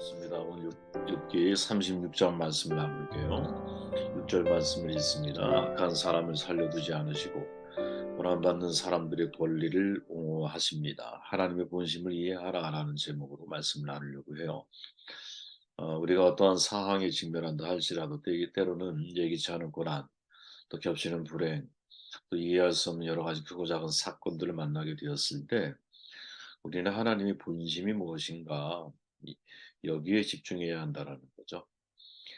좋습니다. 오늘 6기 36절 말씀 나눌게요. 6절 말씀을 읽습니다. 악한 사람을 살려두지 않으시고 고난받는 사람들의 권리를 옹호하십니다. 하나님의 본심을 이해하라라는 제목으로 말씀을 나누려고 해요. 우리가 어떠한 상황에 직면한다 할지라도 때로는 예기치 않은 고난, 또 겹치는 불행, 또 이해할 수 없는 여러 가지 크고 작은 사건들을 만나게 되었을 때 우리는 하나님의 본심이 무엇인가 여기에 집중해야 한다라는 거죠.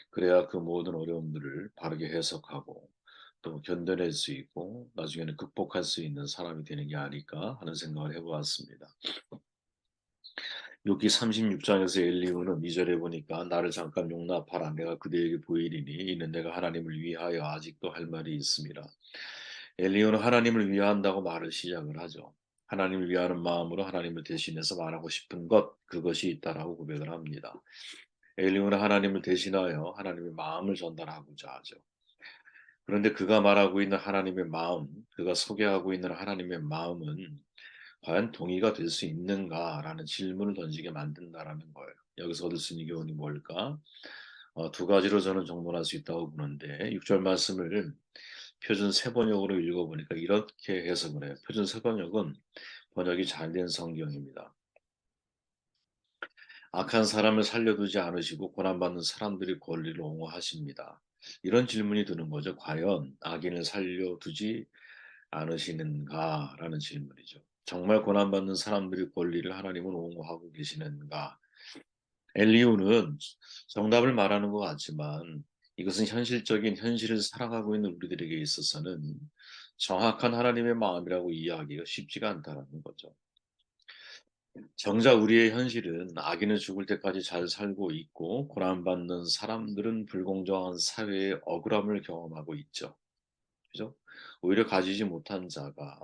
그래야 그 모든 어려움들을 바르게 해석하고 또 견뎌낼 수 있고 나중에는 극복할 수 있는 사람이 되는 게 아닐까 하는 생각을 해보았습니다. 욥기 36장에서 엘리후는 2절에 보니까 나를 잠깐 용납하라 내가 그대에게 보이리니 이는 내가 하나님을 위하여 아직도 할 말이 있습니다. 엘리후는 하나님을 위한다고 말을 시작을 하죠. 하나님을 위하는 마음으로 하나님을 대신해서 말하고 싶은 것 그것이 있다라고 고백을 합니다. 엘리후는 하나님을 대신하여 하나님의 마음을 전달하고자 하죠. 그런데 그가 말하고 있는 하나님의 마음, 그가 소개하고 있는 하나님의 마음은 과연 동의가 될 수 있는가라는 질문을 던지게 만든다라는 거예요. 여기서 얻을 수 있는 교훈이 뭘까? 두 가지로 저는 정론할 수 있다고 보는데 6절 말씀을 표준 세번역으로 읽어보니까 이렇게 해석을 해요. 표준 세번역은 번역이 잘 된 성경입니다. 악한 사람을 살려두지 않으시고 고난받는 사람들의 권리를 옹호하십니다. 이런 질문이 드는 거죠. 과연 악인을 살려두지 않으시는가라는 질문이죠. 정말 고난받는 사람들의 권리를 하나님은 옹호하고 계시는가? 엘리우는 정답을 말하는 것 같지만 이것은 현실적인 현실을 살아가고 있는 우리들에게 있어서는 정확한 하나님의 마음이라고 이해하기가 쉽지가 않다는 거죠. 정작 우리의 현실은 악인은 죽을 때까지 잘 살고 있고 고난받는 사람들은 불공정한 사회의 억울함을 경험하고 있죠. 그죠? 오히려 가지지 못한 자가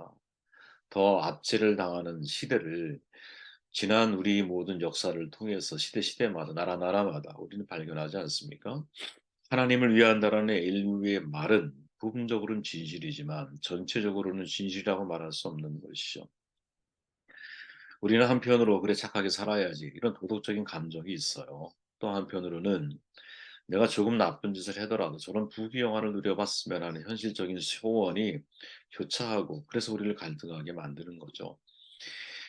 더 압제를 당하는 시대를 지난 우리 모든 역사를 통해서 시대마다 나라마다 우리는 발견하지 않습니까? 하나님을 위한다라는 인류의 말은 부분적으로는 진실이지만 전체적으로는 진실이라고 말할 수 없는 것이죠. 우리는 한편으로 그래 착하게 살아야지 이런 도덕적인 감정이 있어요. 또 한편으로는 내가 조금 나쁜 짓을 하더라도 저런 부귀영화를 누려봤으면 하는 현실적인 소원이 교차하고 그래서 우리를 갈등하게 만드는 거죠.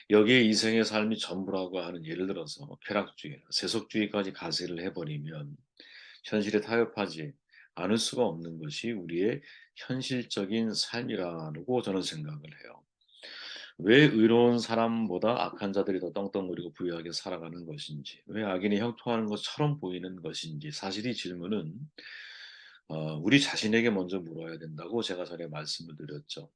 여기에 이생의 삶이 전부라고 하는 예를 들어서 쾌락주의, 세속주의까지 가세를 해버리면 현실에 타협하지 않을 수가 없는 것이 우리의 현실적인 삶이라고 저는 생각을 해요. 왜 의로운 사람보다 악한 자들이 더 떵떵거리고 부유하게 살아가는 것인지, 왜 악인이 형통하는 것처럼 보이는 것인지, 사실 이 질문은 우리 자신에게 먼저 물어야 된다고 제가 전에 말씀을 드렸죠.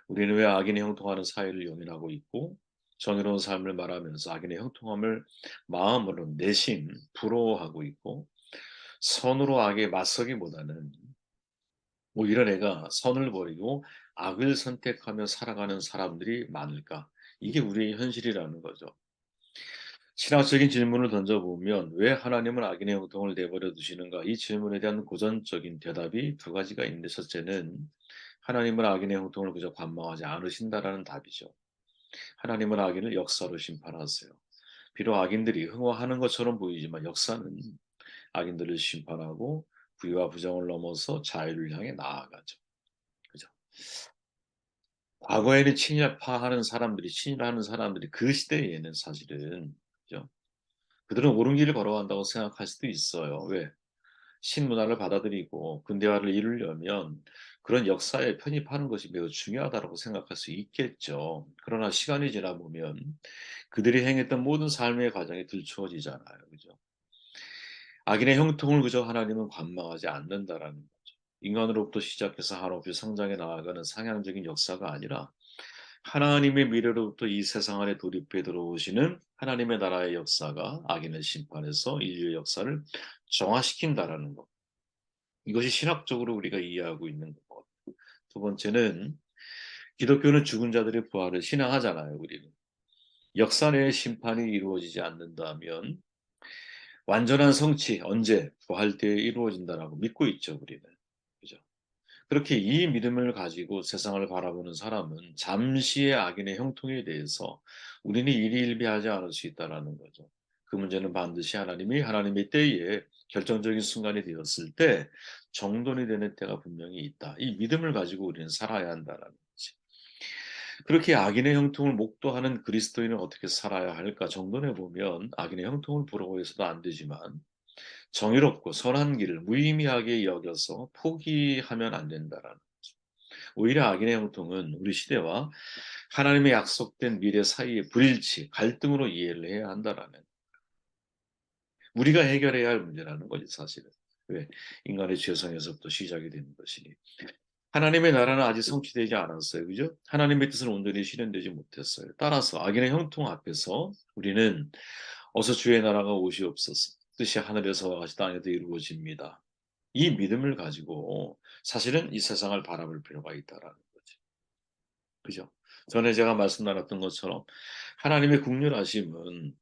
우리는 왜 악인이 형통하는 사회를 용인하고 있고 정의로운 삶을 말하면서 악인의 형통함을 마음으로 내심 부러워하고 있고 선으로 악에 맞서기보다는 이런 애가 선을 버리고 악을 선택하며 살아가는 사람들이 많을까? 이게 우리의 현실이라는 거죠. 신학적인 질문을 던져보면 왜 하나님은 악인의 형통을 내버려 두시는가? 이 질문에 대한 고전적인 대답이 두 가지가 있는데 첫째는 하나님은 악인의 형통을 그저 관망하지 않으신다라는 답이죠. 하나님은 악인을 역사로 심판하세요. 비록 악인들이 흥화하는 것처럼 보이지만 역사는 악인들을 심판하고 부의와 부정을 넘어서 자유를 향해 나아가죠. 그죠? 과거에는 친일하는 사람들이 그 시대에는 사실은 그죠? 그들은 옳은 길을 걸어간다고 생각할 수도 있어요. 왜? 신문화를 받아들이고 근대화를 이루려면 그런 역사에 편입하는 것이 매우 중요하다고 생각할 수 있겠죠. 그러나 시간이 지나 보면 그들이 행했던 모든 삶의 과정이 들추어지잖아요. 그죠? 악인의 형통을 그저 하나님은 관망하지 않는다라는 거죠. 인간으로부터 시작해서 한없이 성장해 나아가는 상향적인 역사가 아니라 하나님의 미래로부터 이 세상 안에 돌입해 들어오시는 하나님의 나라의 역사가 악인을 심판해서 인류의 역사를 정화시킨다라는 것. 이것이 신학적으로 우리가 이해하고 있는 것. 두 번째는 기독교는 죽은 자들의 부활을 신앙하잖아요, 우리는. 역사 내의 심판이 이루어지지 않는다면 완전한 성취, 언제 부활 때에 이루어진다라고 믿고 있죠, 우리는. 그죠? 그렇게 이 믿음을 가지고 세상을 바라보는 사람은 잠시의 악인의 형통에 대해서 우리는 일희일비하지 않을 수 있다라는 거죠. 그 문제는 반드시 하나님의 때에 결정적인 순간이 되었을 때 정돈이 되는 때가 분명히 있다. 이 믿음을 가지고 우리는 살아야 한다라는 거지. 그렇게 악인의 형통을 목도하는 그리스도인은 어떻게 살아야 할까? 정돈해 보면 악인의 형통을 부러워해서도 안 되지만 정의롭고 선한 길을 무의미하게 여겨서 포기하면 안 된다라는 거죠. 오히려 악인의 형통은 우리 시대와 하나님의 약속된 미래 사이의 불일치, 갈등으로 이해를 해야 한다라는, 우리가 해결해야 할 문제라는 거지 사실은. 왜? 인간의 죄성에서부터 시작이 되는 것이니. 하나님의 나라는 아직 성취되지 않았어요. 그죠? 하나님의 뜻은 온전히 실현되지 못했어요. 따라서 악인의 형통 앞에서 우리는 어서 주의 나라가 오시옵소서. 뜻이 하늘에서와 같이 땅에도 이루어집니다. 이 믿음을 가지고 사실은 이 세상을 바라볼 필요가 있다라는 거죠. 그죠? 전에 제가 말씀 나눴던 것처럼 하나님의 국률하심은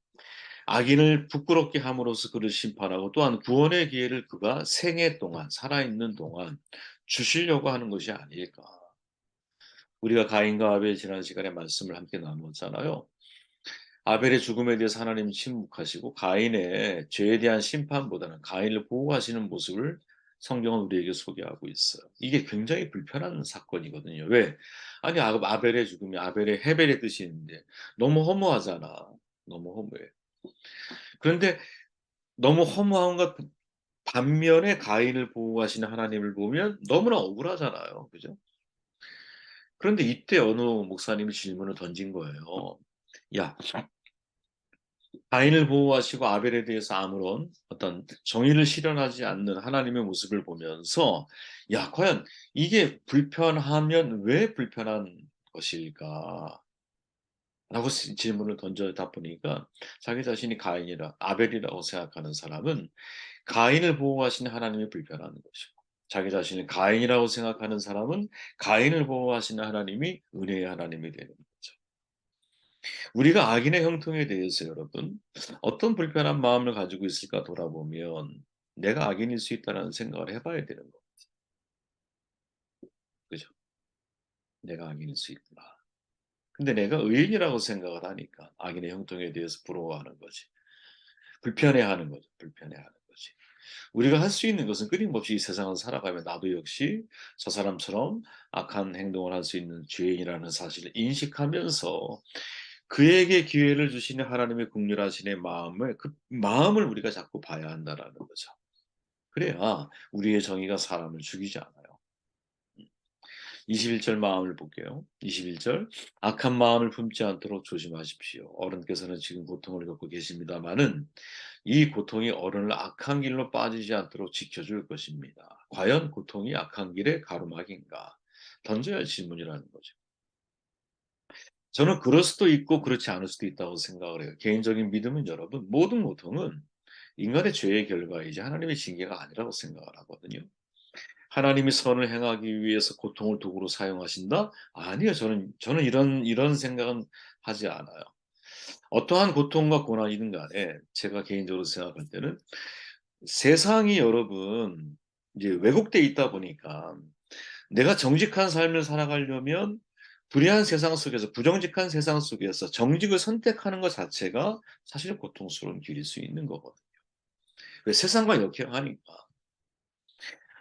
악인을 부끄럽게 함으로써 그를 심판하고 또한 구원의 기회를 그가 생애 동안 살아있는 동안 주시려고 하는 것이 아닐까. 우리가 가인과 아벨 지난 시간에 말씀을 함께 나누었잖아요. 아벨의 죽음에 대해서 하나님이 침묵하시고 가인의 죄에 대한 심판보다는 가인을 보호하시는 모습을 성경은 우리에게 소개하고 있어요. 이게 굉장히 불편한 사건이거든요. 왜? 아니 아벨의 죽음이 아벨의 헤벨의 뜻이 있는데 너무 허무하잖아. 너무 허무해. 그런데 너무 허무한 것 반면에 가인을 보호하시는 하나님을 보면 너무나 억울하잖아요. 그죠? 그런데 이때 어느 목사님이 질문을 던진 거예요. 야, 가인을 보호하시고 아벨에 대해서 아무런 어떤 정의를 실현하지 않는 하나님의 모습을 보면서 야, 과연 이게 불편하면 왜 불편한 것일까? 라고 질문을 던져다 보니까 자기 자신이 가인이라 아벨이라고 생각하는 사람은 가인을 보호하시는 하나님이 불편한 것이고 자기 자신을 가인이라고 생각하는 사람은 가인을 보호하시는 하나님이 은혜의 하나님이 되는 거죠. 우리가 악인의 형통에 대해서 여러분 어떤 불편한 마음을 가지고 있을까 돌아보면 내가 악인일 수 있다는 생각을 해봐야 되는 거. 그죠? 내가 악인일 수 있구나. 근데 내가 의인이라고 생각을 하니까 악인의 형통에 대해서 부러워하는 거지. 불편해하는 거죠. 불편해하는 거지. 우리가 할 수 있는 것은 끊임없이 이 세상을 살아가면 나도 역시 저 사람처럼 악한 행동을 할 수 있는 죄인이라는 사실을 인식하면서 그에게 기회를 주시는 하나님의 국률하심의 마음을 그 마음을 우리가 자꾸 봐야 한다라는 거죠. 그래야 우리의 정의가 사람을 죽이지 않아요. 21절 마음을 볼게요. 21절 악한 마음을 품지 않도록 조심하십시오. 어른께서는 지금 고통을 겪고 계십니다마는 이 고통이 어른을 악한 길로 빠지지 않도록 지켜줄 것입니다. 과연 고통이 악한 길의 가로막인가? 던져야 할 질문이라는 거죠. 저는 그럴 수도 있고 그렇지 않을 수도 있다고 생각을 해요. 개인적인 믿음은 여러분 모든 고통은 인간의 죄의 결과이지 하나님의 징계가 아니라고 생각을 하거든요. 하나님이 선을 행하기 위해서 고통을 도구로 사용하신다? 아니요. 저는 이런 생각은 하지 않아요. 어떠한 고통과 고난이든 간에 제가 개인적으로 생각할 때는 세상이 여러분 이제 왜곡돼 있다 보니까 내가 정직한 삶을 살아가려면 불의한 세상 속에서 부정직한 세상 속에서 정직을 선택하는 것 자체가 사실 고통스러운 길일 수 있는 거거든요. 왜 세상과 역행하니까.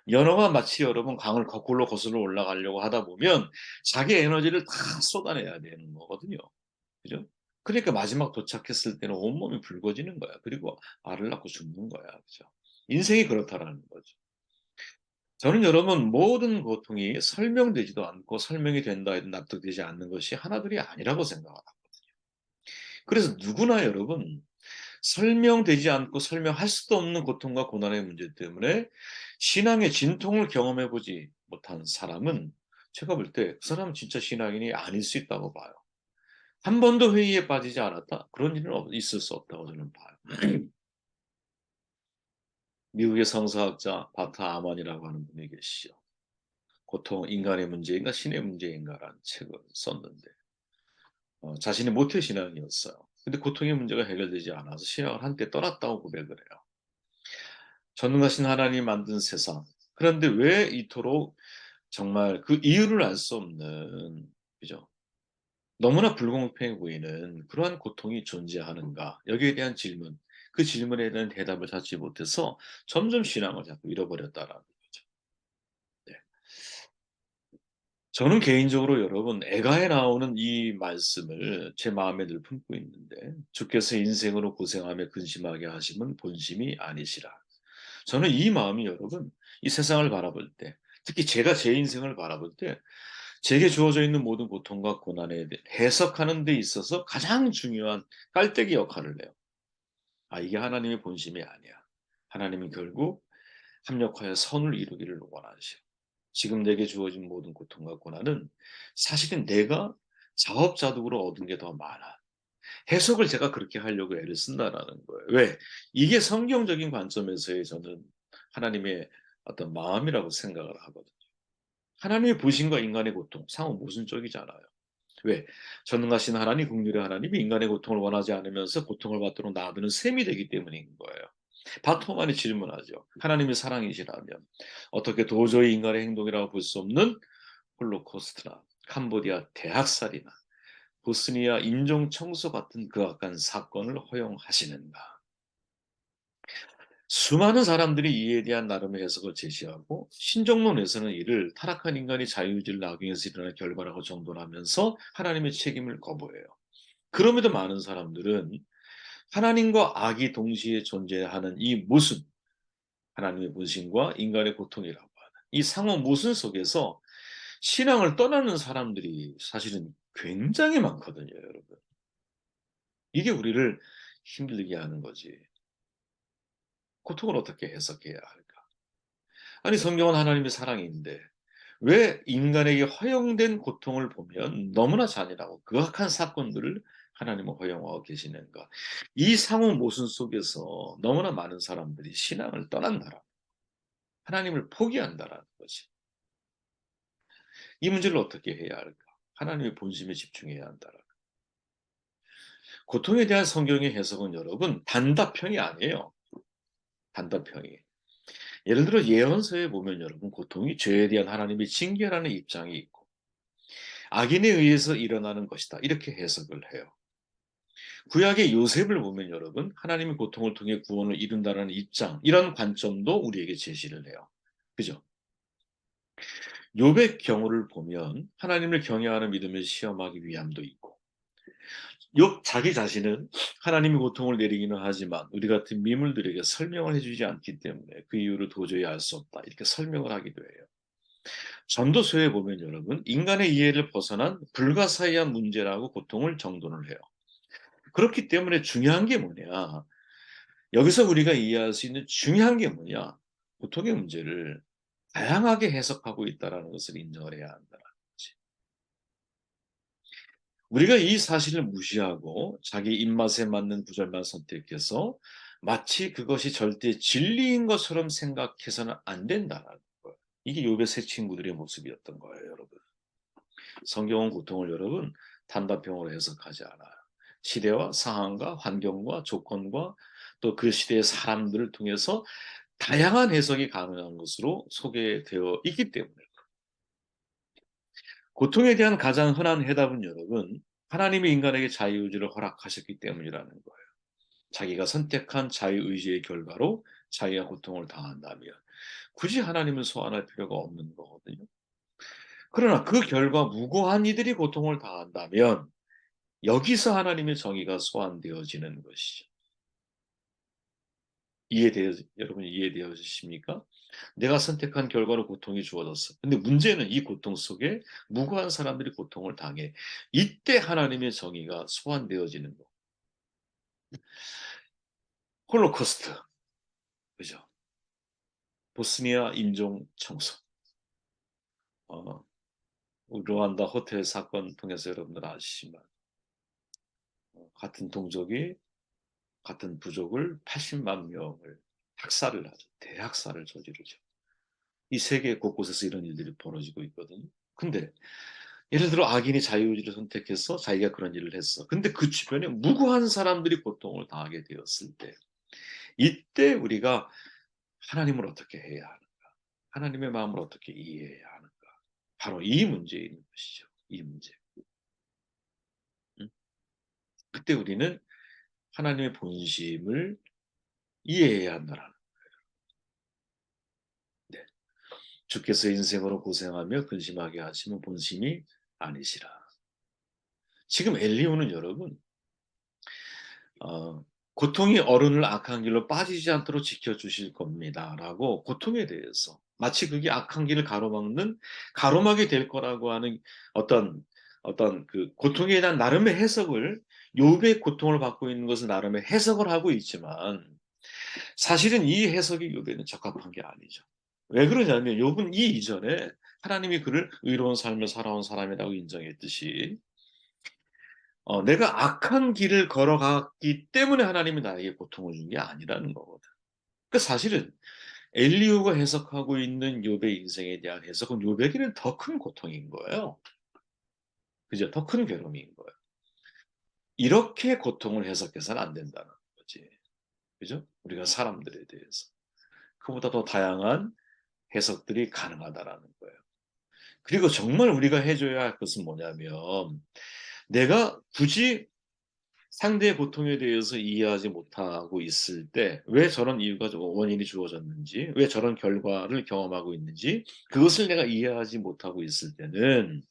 연어가 마치 여러분 강을 거꾸로 거슬러 올라가려고 하다 보면 자기 에너지를 다 쏟아내야 되는 거거든요. 그죠? 그러니까 마지막 도착했을 때는 온몸이 붉어지는 거야. 그리고 알을 낳고 죽는 거야. 그죠? 인생이 그렇다라는 거죠. 저는 여러분 모든 고통이 설명되지도 않고 설명이 된다 해도 납득되지 않는 것이 하나둘이 아니라고 생각합니다. 그래서 누구나 여러분 설명되지 않고 설명할 수도 없는 고통과 고난의 문제 때문에 신앙의 진통을 경험해 보지 못한 사람은 제가 볼 때 그 사람은 진짜 신앙인이 아닐 수 있다고 봐요. 한 번도 회의에 빠지지 않았다? 그런 일은 있을 수 없다고 저는 봐요. 미국의 성서학자 바타 아만이라고 하는 분이 계시죠. 고통 인간의 문제인가 신의 문제인가라는 책을 썼는데 자신이 모태신앙이었어요. 근데 고통의 문제가 해결되지 않아서 신앙을 한때 떠났다고 고백을 해요. 전능하신 하나님 만든 세상. 그런데 왜 이토록 정말 그 이유를 알 수 없는 그죠? 너무나 불공평해 보이는 그러한 고통이 존재하는가? 여기에 대한 질문. 그 질문에 대한 대답을 찾지 못해서 점점 신앙을 자꾸 잃어버렸다라는 거죠. 네. 저는 개인적으로 여러분 애가에 나오는 이 말씀을 제 마음에 늘 품고 있는데 주께서 인생으로 고생하며 근심하게 하심은 본심이 아니시라. 저는 이 마음이 여러분 이 세상을 바라볼 때 특히 제가 제 인생을 바라볼 때 제게 주어져 있는 모든 고통과 고난에 대해 해석하는 데 있어서 가장 중요한 깔때기 역할을 해요. 아, 이게 하나님의 본심이 아니야. 하나님은 결국 합력하여 선을 이루기를 원하시오. 지금 내게 주어진 모든 고통과 고난은 사실은 내가 자업자득으로 얻은 게 더 많아. 해석을 제가 그렇게 하려고 애를 쓴다라는 거예요. 왜? 이게 성경적인 관점에서의 저는 하나님의 어떤 마음이라고 생각을 하거든요. 하나님의 부신과 인간의 고통, 상호 모순적이잖아요. 왜? 전능하신 하나님, 긍휼의 하나님이 인간의 고통을 원하지 않으면서 고통을 받도록 놔두는 셈이 되기 때문인 거예요. 바토만이 질문하죠. 하나님이 사랑이시라면 어떻게 도저히 인간의 행동이라고 볼 수 없는 홀로코스트나 캄보디아 대학살이나 보스니아 인종 청소 같은 극악한 사건을 허용하시는가? 수많은 사람들이 이에 대한 나름의 해석을 제시하고 신정론에서는 이를 타락한 인간이 자유의지를 악용해서 일어난 결과라고 정돈하면서 하나님의 책임을 거부해요. 그럼에도 많은 사람들은 하나님과 악이 동시에 존재하는 이 모순, 하나님의 본심과 인간의 고통이라고 하는 이 상호 모순 속에서 신앙을 떠나는 사람들이 사실은 굉장히 많거든요, 여러분. 이게 우리를 힘들게 하는 거지. 고통을 어떻게 해석해야 할까? 아니, 성경은 하나님의 사랑인데 왜 인간에게 허용된 고통을 보면 너무나 잔인하고 극악한 사건들을 하나님은 허용하고 계시는가? 이 상호 모순 속에서 너무나 많은 사람들이 신앙을 떠난다라. 하나님을 포기한다라는 거지. 이 문제를 어떻게 해야 할까? 하나님의 본심에 집중해야 한다라. 고통에 대한 성경의 해석은 여러분 단답형이 아니에요. 단답형이. 예를 들어 예언서에 보면 여러분 고통이 죄에 대한 하나님의 징계라는 입장이 있고 악인에 의해서 일어나는 것이다. 이렇게 해석을 해요. 구약의 요셉을 보면 여러분 하나님의 고통을 통해 구원을 이룬다는 입장 이런 관점도 우리에게 제시를 해요. 그죠? 욥의 경우를 보면 하나님을 경외하는 믿음을 시험하기 위함도 있고 욥 자기 자신은 하나님의 고통을 내리기는 하지만 우리 같은 미물들에게 설명을 해주지 않기 때문에 그 이유를 도저히 알 수 없다 이렇게 설명을 하기도 해요. 전도서에 보면 여러분 인간의 이해를 벗어난 불가사의한 문제라고 고통을 정돈을 해요. 그렇기 때문에 중요한 게 뭐냐? 여기서 우리가 이해할 수 있는 중요한 게 뭐냐? 고통의 문제를 다양하게 해석하고 있다는 것을 인정을 해야 한다는 거지. 우리가 이 사실을 무시하고 자기 입맛에 맞는 구절만 선택해서 마치 그것이 절대 진리인 것처럼 생각해서는 안 된다는 거예요. 이게 욥의 세 친구들의 모습이었던 거예요, 여러분. 성경은 고통을 여러분 단답형으로 해석하지 않아요. 시대와 상황과 환경과 조건과 또 그 시대의 사람들을 통해서 다양한 해석이 가능한 것으로 소개되어 있기 때문에 고통에 대한 가장 흔한 해답은 여러분 하나님이 인간에게 자유의지를 허락하셨기 때문이라는 거예요. 자기가 선택한 자유의지의 결과로 자기가 고통을 당한다면 굳이 하나님을 소환할 필요가 없는 거거든요. 그러나 그 결과 무고한 이들이 고통을 당한다면 여기서 하나님의 정의가 소환되어지는 것이죠. 여러분 이해되어지십니까? 내가 선택한 결과로 고통이 주어졌어. 근데 문제는 이 고통 속에 무고한 사람들이 고통을 당해. 이때 하나님의 정의가 소환되어지는 거. 홀로코스트. 그죠? 보스니아 인종 청소. 어, 루안다 호텔 사건 통해서 여러분들 아시지만 같은 동족이 같은 부족을 80만 명을 학살을 하죠. 대학살을 저지르죠. 이 세계 곳곳에서 이런 일들이 벌어지고 있거든요. 근데 예를 들어 악인이 자유의지를 선택해서 자기가 그런 일을 했어. 근데 그 주변에 무고한 사람들이 고통을 당하게 되었을 때 이때 우리가 하나님을 어떻게 해야 하는가? 하나님의 마음을 어떻게 이해해야 하는가? 바로 이 문제인 것이죠. 이 문제. 음? 그때 우리는 하나님의 본심을 이해해야 한다라는. 네. 주께서 인생으로 고생하며 근심하게 하시면 본심이 아니시라. 지금 엘리후는 여러분 고통이 어른을 악한 길로 빠지지 않도록 지켜주실 겁니다라고 고통에 대해서 마치 그게 악한 길을 가로막이 될 거라고 하는 어떤 그 고통에 대한 나름의 해석을 욥의 고통을 받고 있는 것은 나름의 해석을 하고 있지만 사실은 이 해석이 욥에는 적합한 게 아니죠. 왜 그러냐면 욥은 이 이전에 하나님이 그를 의로운 삶을 살아온 사람이라고 인정했듯이 내가 악한 길을 걸어갔기 때문에 하나님이 나에게 고통을 준 게 아니라는 거거든. 그 사실은 엘리후가 해석하고 있는 욥의 인생에 대한 해석은 욥에게는 더 큰 고통인 거예요. 그죠? 더 큰 괴로움인 거예요. 이렇게 고통을 해석해서는 안 된다는 거지. 그죠? 우리가 사람들에 대해서. 그보다 더 다양한 해석들이 가능하다라는 거예요. 그리고 정말 우리가 해줘야 할 것은 뭐냐면 내가 굳이 상대의 고통에 대해서 이해하지 못하고 있을 때 왜 저런 이유가 원인이 주어졌는지, 왜 저런 결과를 경험하고 있는지 그것을 내가 이해하지 못하고 있을 때는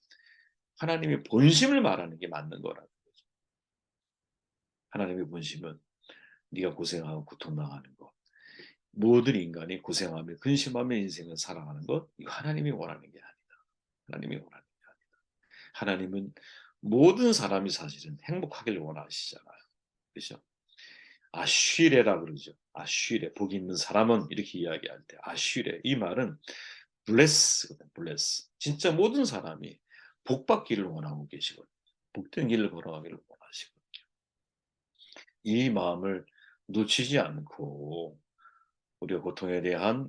하나님의 본심을 말하는 게 맞는 거라는 거죠. 하나님의 본심은 네가 고생하고 고통당하는 것, 모든 인간이 고생하며 근심하며 인생을 살아가는 것, 이거 하나님이 원하는 게 아니다. 하나님이 원하는 게 아니다. 하나님은 모든 사람이 사실은 행복하길 원하시잖아요. 그렇죠? 아쉬레라 그러죠. 아쉬레. 복이 있는 사람은 이렇게 이야기할 때 아쉬레. 이 말은 bless거든. bless. 진짜 모든 사람이 복 받기를 원하고 계시거든요. 복된 길을 걸어가기를 원하시거든요. 이 마음을 놓치지 않고 우리가 고통에 대한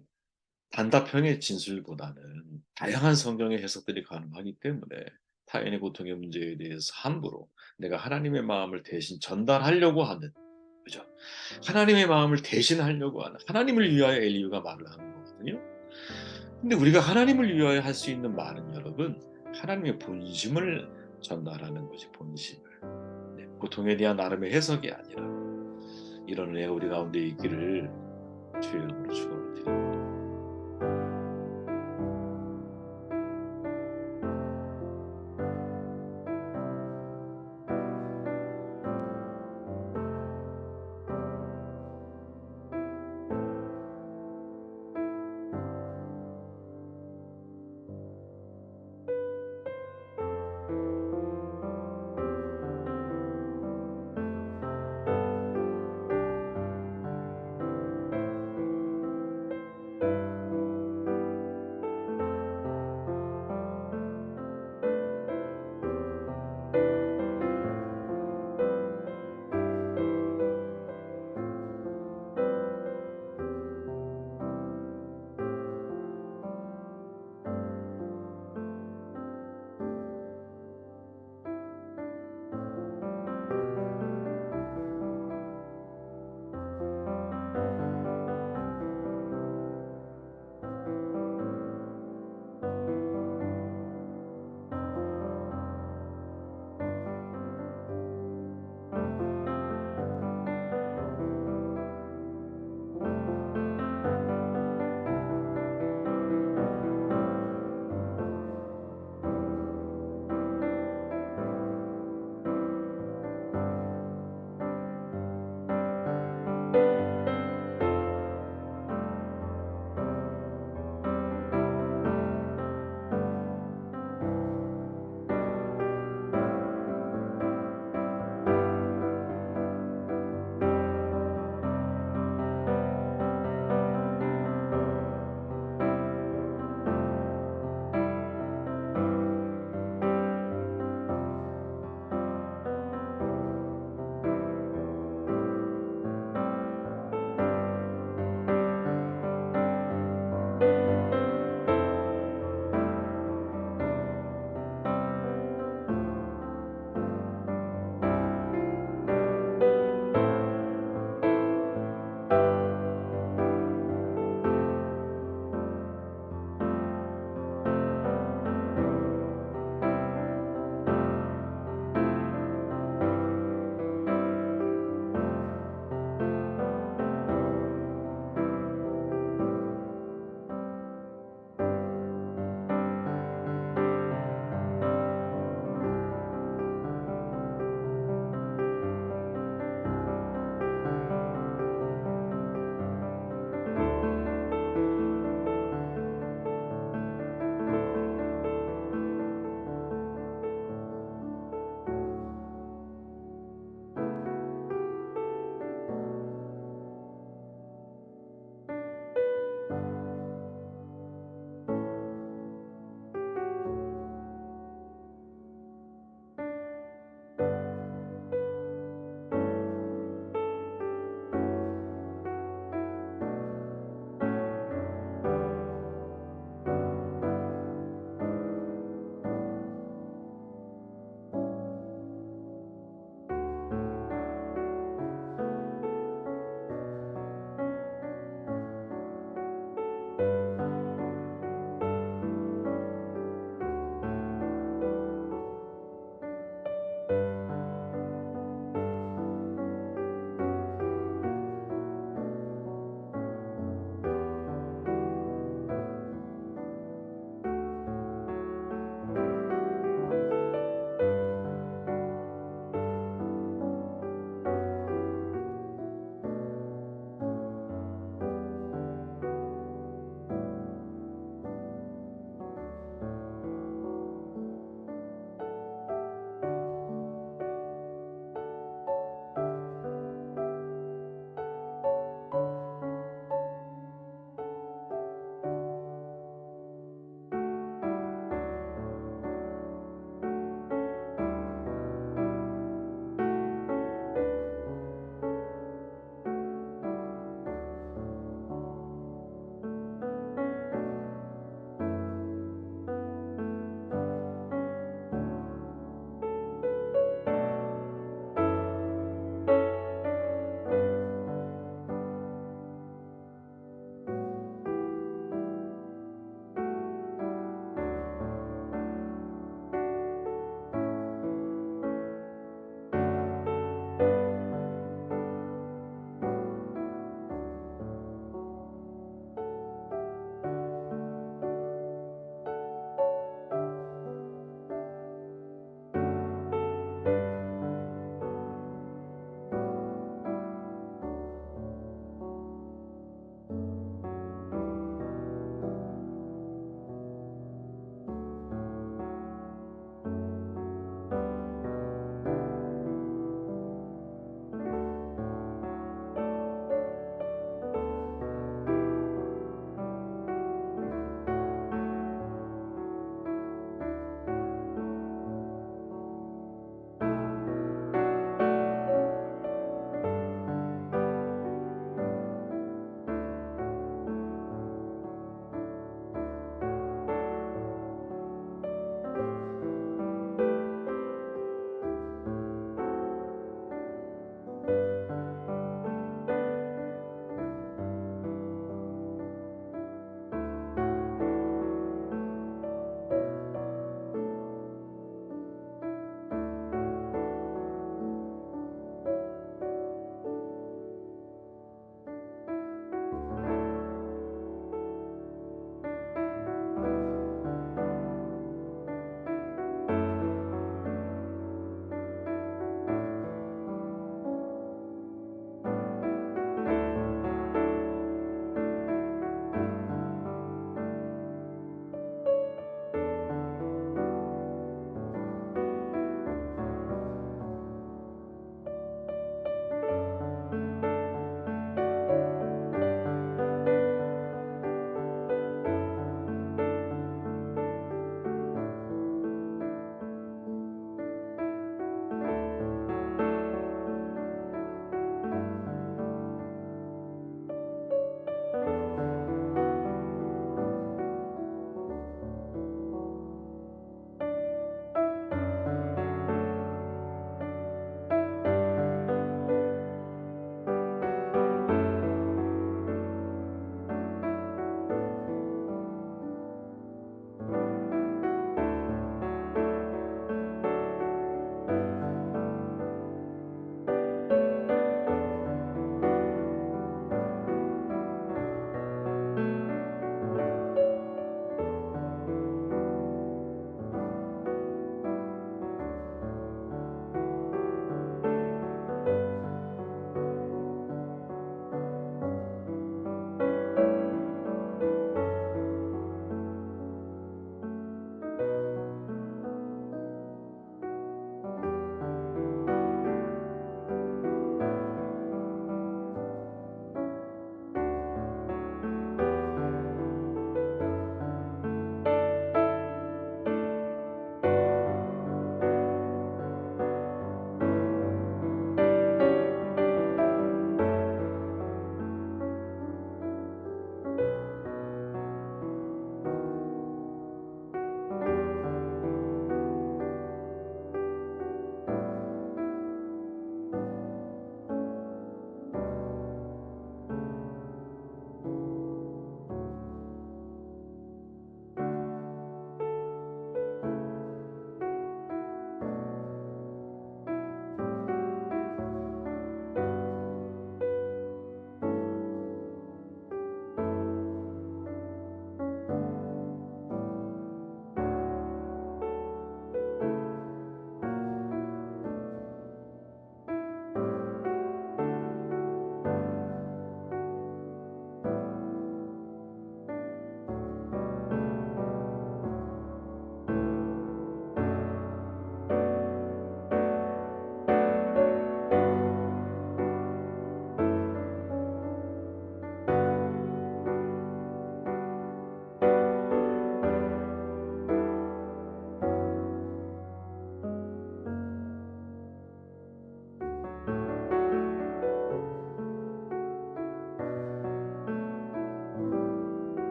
단답형의 진술보다는 다양한 성경의 해석들이 가능하기 때문에 타인의 고통의 문제에 대해서 함부로 내가 하나님의 마음을 대신 전달하려고 하는, 그죠? 하나님의 마음을 대신하려고 하는, 하나님을 위하여 엘리후가 말을 하는 거거든요. 근데 우리가 하나님을 위하여 할 수 있는 말은 여러분 하나님의 본심을 전달하는 거지, 본심을. 네, 고통에 대한 나름의 해석이 아니라 이런 은혜가 우리 가운데 있기를 주의 이름으로 축원합니다.